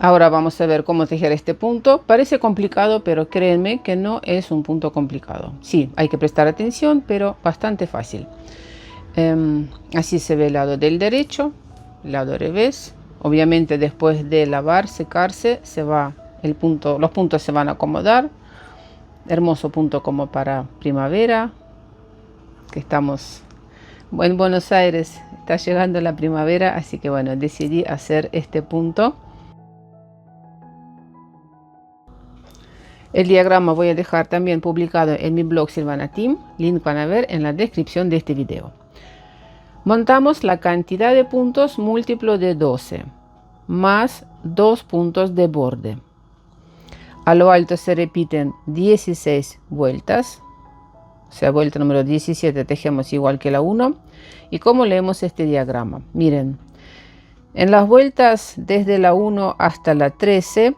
Ahora vamos a ver cómo tejer este punto. Parece complicado, pero créanme que no es un punto complicado. Sí, hay que prestar atención, pero bastante fácil. Así se ve el lado del derecho, lado revés. Obviamente después de lavar, secarse, los puntos se van a acomodar. Hermoso punto como para primavera, que estamos en Buenos Aires, está llegando la primavera, así que bueno, decidí hacer este punto. El diagrama voy a dejar también publicado en mi blog Silvana Team, link van a ver en la descripción de este video. Montamos la cantidad de puntos múltiplo de 12 más 2 puntos de borde. A lo alto se repiten 16 vueltas, o sea, vuelta número 17 tejemos igual que la 1. ¿Y cómo leemos este diagrama? Miren, en las vueltas desde la 1 hasta la 13,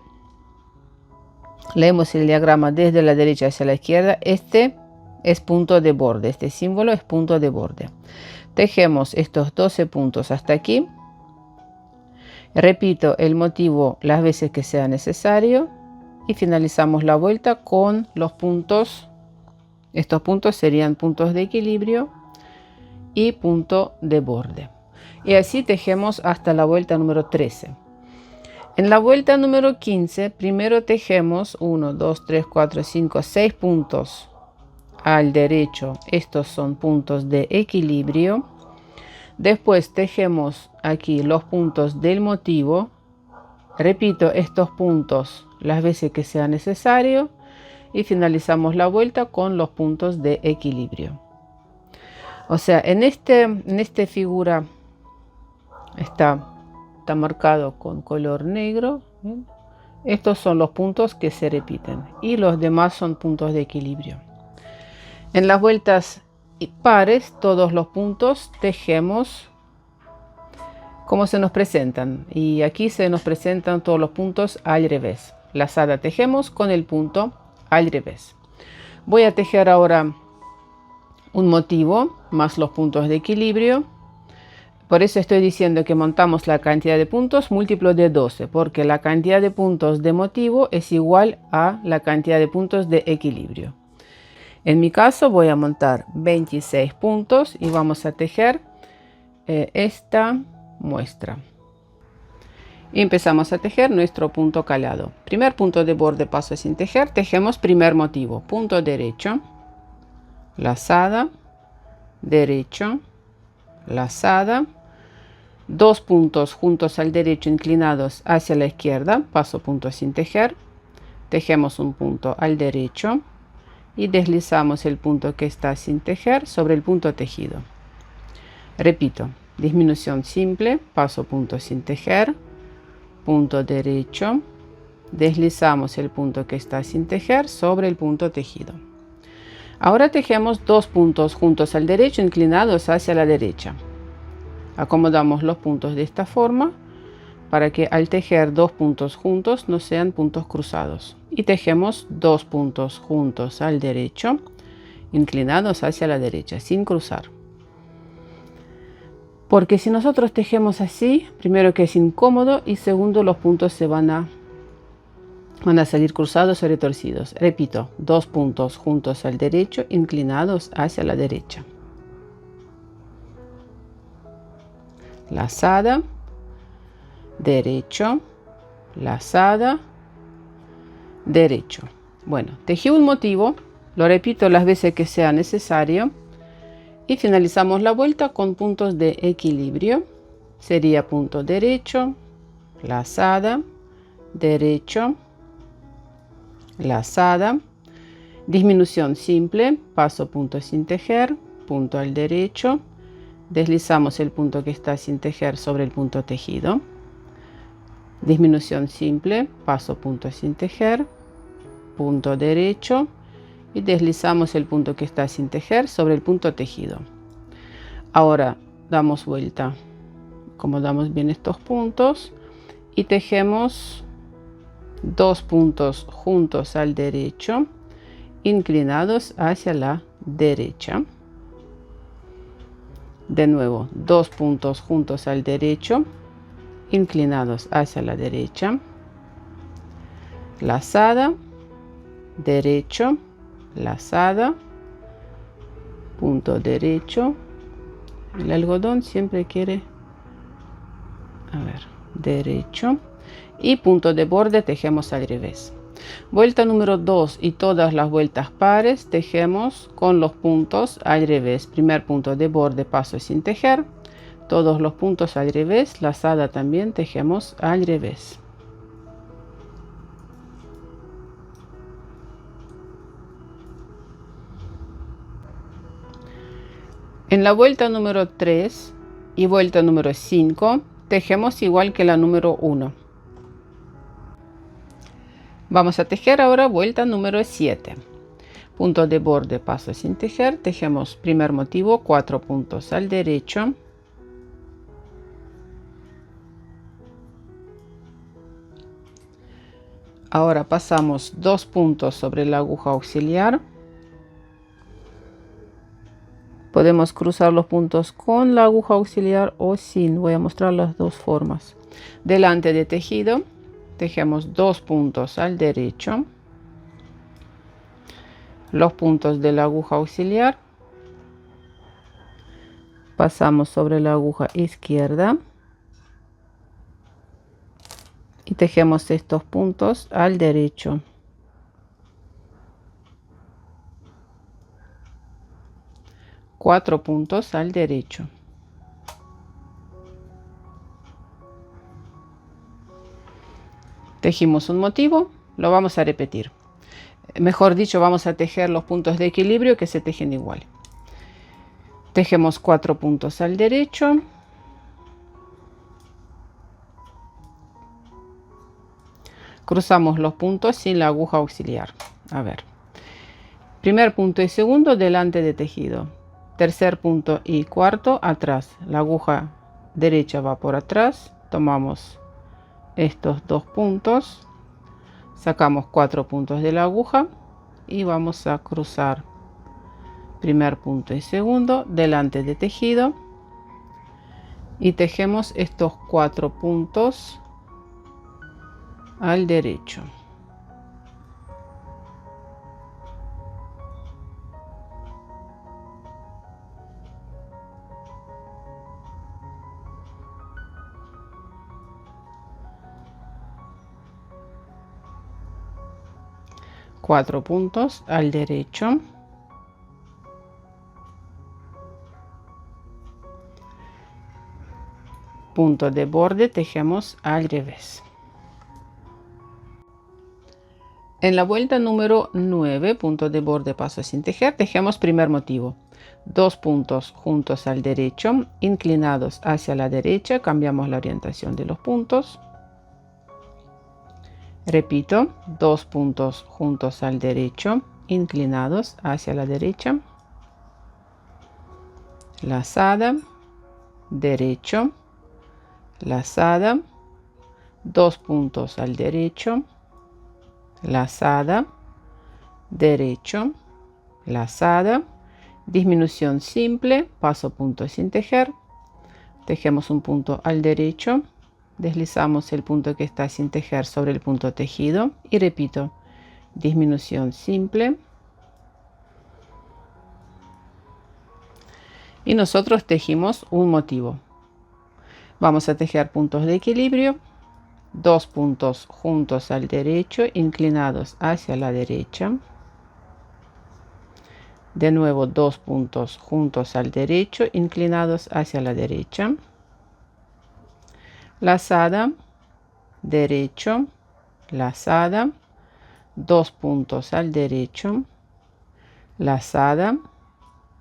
leemos el diagrama desde la derecha hacia la izquierda. Este es punto de borde, este símbolo es punto de borde. Tejemos estos 12 puntos hasta aquí. Repito el motivo las veces que sea necesario y finalizamos la vuelta con los puntos. Estos puntos serían puntos de equilibrio y punto de borde. Y así tejemos hasta la vuelta número 13. En la vuelta número 15, primero tejemos 1, 2, 3, 4, 5, 6 puntos al derecho. Estos son puntos de equilibrio. Después tejemos aquí los puntos del motivo. Repito estos puntos las veces que sea necesario. Y finalizamos la vuelta con los puntos de equilibrio. O sea, en esta figura está marcado con color negro. Estos son los puntos que se repiten y los demás son puntos de equilibrio. En las vueltas pares, todos los puntos tejemos como se nos presentan, y aquí se nos presentan todos los puntos al revés. Lazada tejemos con el punto al revés. Voy a tejer ahora un motivo más los puntos de equilibrio. Por eso estoy diciendo que montamos la cantidad de puntos múltiplo de 12, porque la cantidad de puntos de motivo es igual a la cantidad de puntos de equilibrio. En mi caso voy a montar 26 puntos y vamos a tejer esta muestra. Y empezamos a tejer nuestro punto calado. Primer punto de borde paso sin tejer, tejemos primer motivo, punto derecho, lazada, derecho, lazada, 2 puntos juntos al derecho inclinados hacia la izquierda, paso punto sin tejer, tejemos un punto al derecho y deslizamos el punto que está sin tejer sobre el punto tejido. Repito, disminución simple, paso punto sin tejer, punto derecho, deslizamos el punto que está sin tejer sobre el punto tejido. Ahora tejemos 2 puntos juntos al derecho inclinados hacia la derecha. Acomodamos los puntos de esta forma para que al tejer 2 puntos juntos no sean puntos cruzados. Y tejemos 2 puntos juntos al derecho inclinados hacia la derecha sin cruzar. Porque si nosotros tejemos así, primero que es incómodo y segundo los puntos se van a salir cruzados o retorcidos. Repito, 2 puntos juntos al derecho inclinados hacia la derecha. Lazada, derecho, lazada, derecho. Bueno, tejí un motivo, lo repito las veces que sea necesario. Y finalizamos la vuelta con puntos de equilibrio. Sería punto derecho, lazada, derecho, lazada, disminución simple, paso punto sin tejer, punto al derecho, deslizamos el punto que está sin tejer sobre el punto tejido, disminución simple, paso punto sin tejer, punto derecho y deslizamos el punto que está sin tejer sobre el punto tejido. Ahora damos vuelta, acomodamos bien estos puntos y tejemos 2 puntos juntos al derecho inclinados hacia la derecha. De nuevo 2 puntos juntos al derecho inclinados hacia la derecha. lazada, derecho, lazada, punto derecho. El algodón siempre quiere, derecho, y punto de borde tejemos al revés. Vuelta número 2 y todas las vueltas pares tejemos con los puntos al revés. Primer punto de borde, paso sin tejer, todos los puntos al revés, lazada también tejemos al revés. En la vuelta número 3 y vuelta número 5 tejemos igual que la número 1. Vamos a tejer ahora vuelta número 7. Punto de borde, paso sin tejer, tejemos primer motivo, 4 puntos al derecho. Ahora pasamos 2 puntos sobre la aguja auxiliar. Podemos cruzar los puntos con la aguja auxiliar o sin. Voy a mostrar las dos formas. Delante de tejido, tejemos 2 puntos al derecho, los puntos de la aguja auxiliar, pasamos sobre la aguja izquierda y tejemos estos puntos al derecho. Cuatro puntos al derecho. Tejimos un motivo, lo vamos a repetir. Mejor dicho, vamos a tejer los puntos de equilibrio que se tejen igual. Tejemos 4 puntos al derecho. Cruzamos los puntos sin la aguja auxiliar. Primer punto y segundo delante de tejido. Tercer punto y cuarto atrás. La aguja derecha va por atrás. Tomamos estos 2 puntos, sacamos 4 puntos de la aguja y vamos a cruzar primer punto y segundo delante de tejido y tejemos estos 4 puntos al derecho. Cuatro puntos al derecho, punto de borde tejemos al revés. En la vuelta número 9, punto de borde, paso sin tejer, tejemos primer motivo, 2 puntos juntos al derecho, inclinados hacia la derecha, cambiamos la orientación de los puntos. Repito, 2 puntos juntos al derecho, inclinados hacia la derecha, lazada, derecho, lazada, 2 puntos al derecho, lazada, derecho, lazada, disminución simple, paso punto sin tejer, tejemos un punto al derecho, deslizamos el punto que está sin tejer sobre el punto tejido y repito, disminución simple. Y nosotros tejimos un motivo. Vamos a tejer puntos de equilibrio, 2 puntos juntos al derecho, inclinados hacia la derecha. De nuevo 2 puntos juntos al derecho, inclinados hacia la derecha. Lazada, derecho, lazada, 2 puntos al derecho, lazada,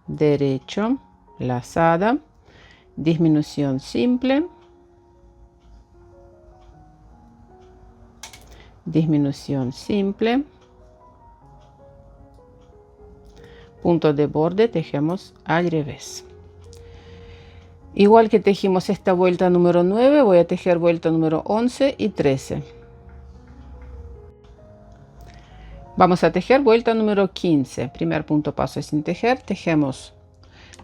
derecho, lazada, disminución simple, disminución simple, punto de borde tejemos al revés. Igual que tejimos esta vuelta número 9, voy a tejer vuelta número 11 y 13. Vamos a tejer vuelta número 15. Primer punto, paso sin tejer, tejemos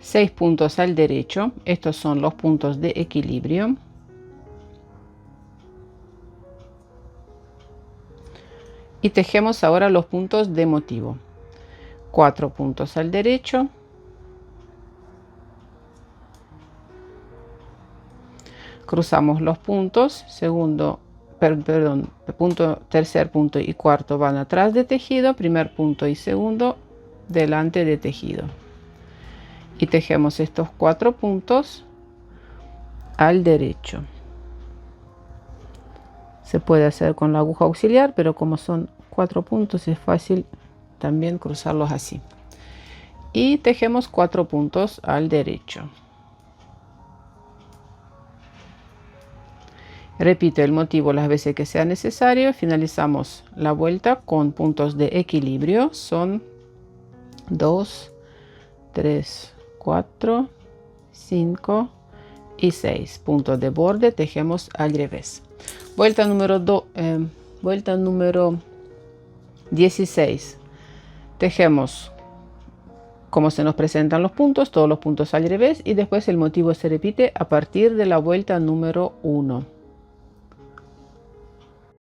6 puntos al derecho. Estos son los puntos de equilibrio. Y tejemos ahora los puntos de motivo. 4 puntos al derecho, cruzamos los puntos, tercer punto y cuarto van atrás de tejido, primer punto y segundo delante de tejido, y tejemos estos 4 puntos al derecho. Se puede hacer con la aguja auxiliar, pero como son 4 puntos es fácil también cruzarlos así, y tejemos 4 puntos al derecho. Repito el motivo las veces que sea necesario. Finalizamos la vuelta con puntos de equilibrio. Son 2, 3, 4, 5 y 6 puntos de borde. Tejemos al revés. Vuelta número 16. Tejemos como se nos presentan los puntos, todos los puntos al revés, y después el motivo se repite a partir de la vuelta número 1.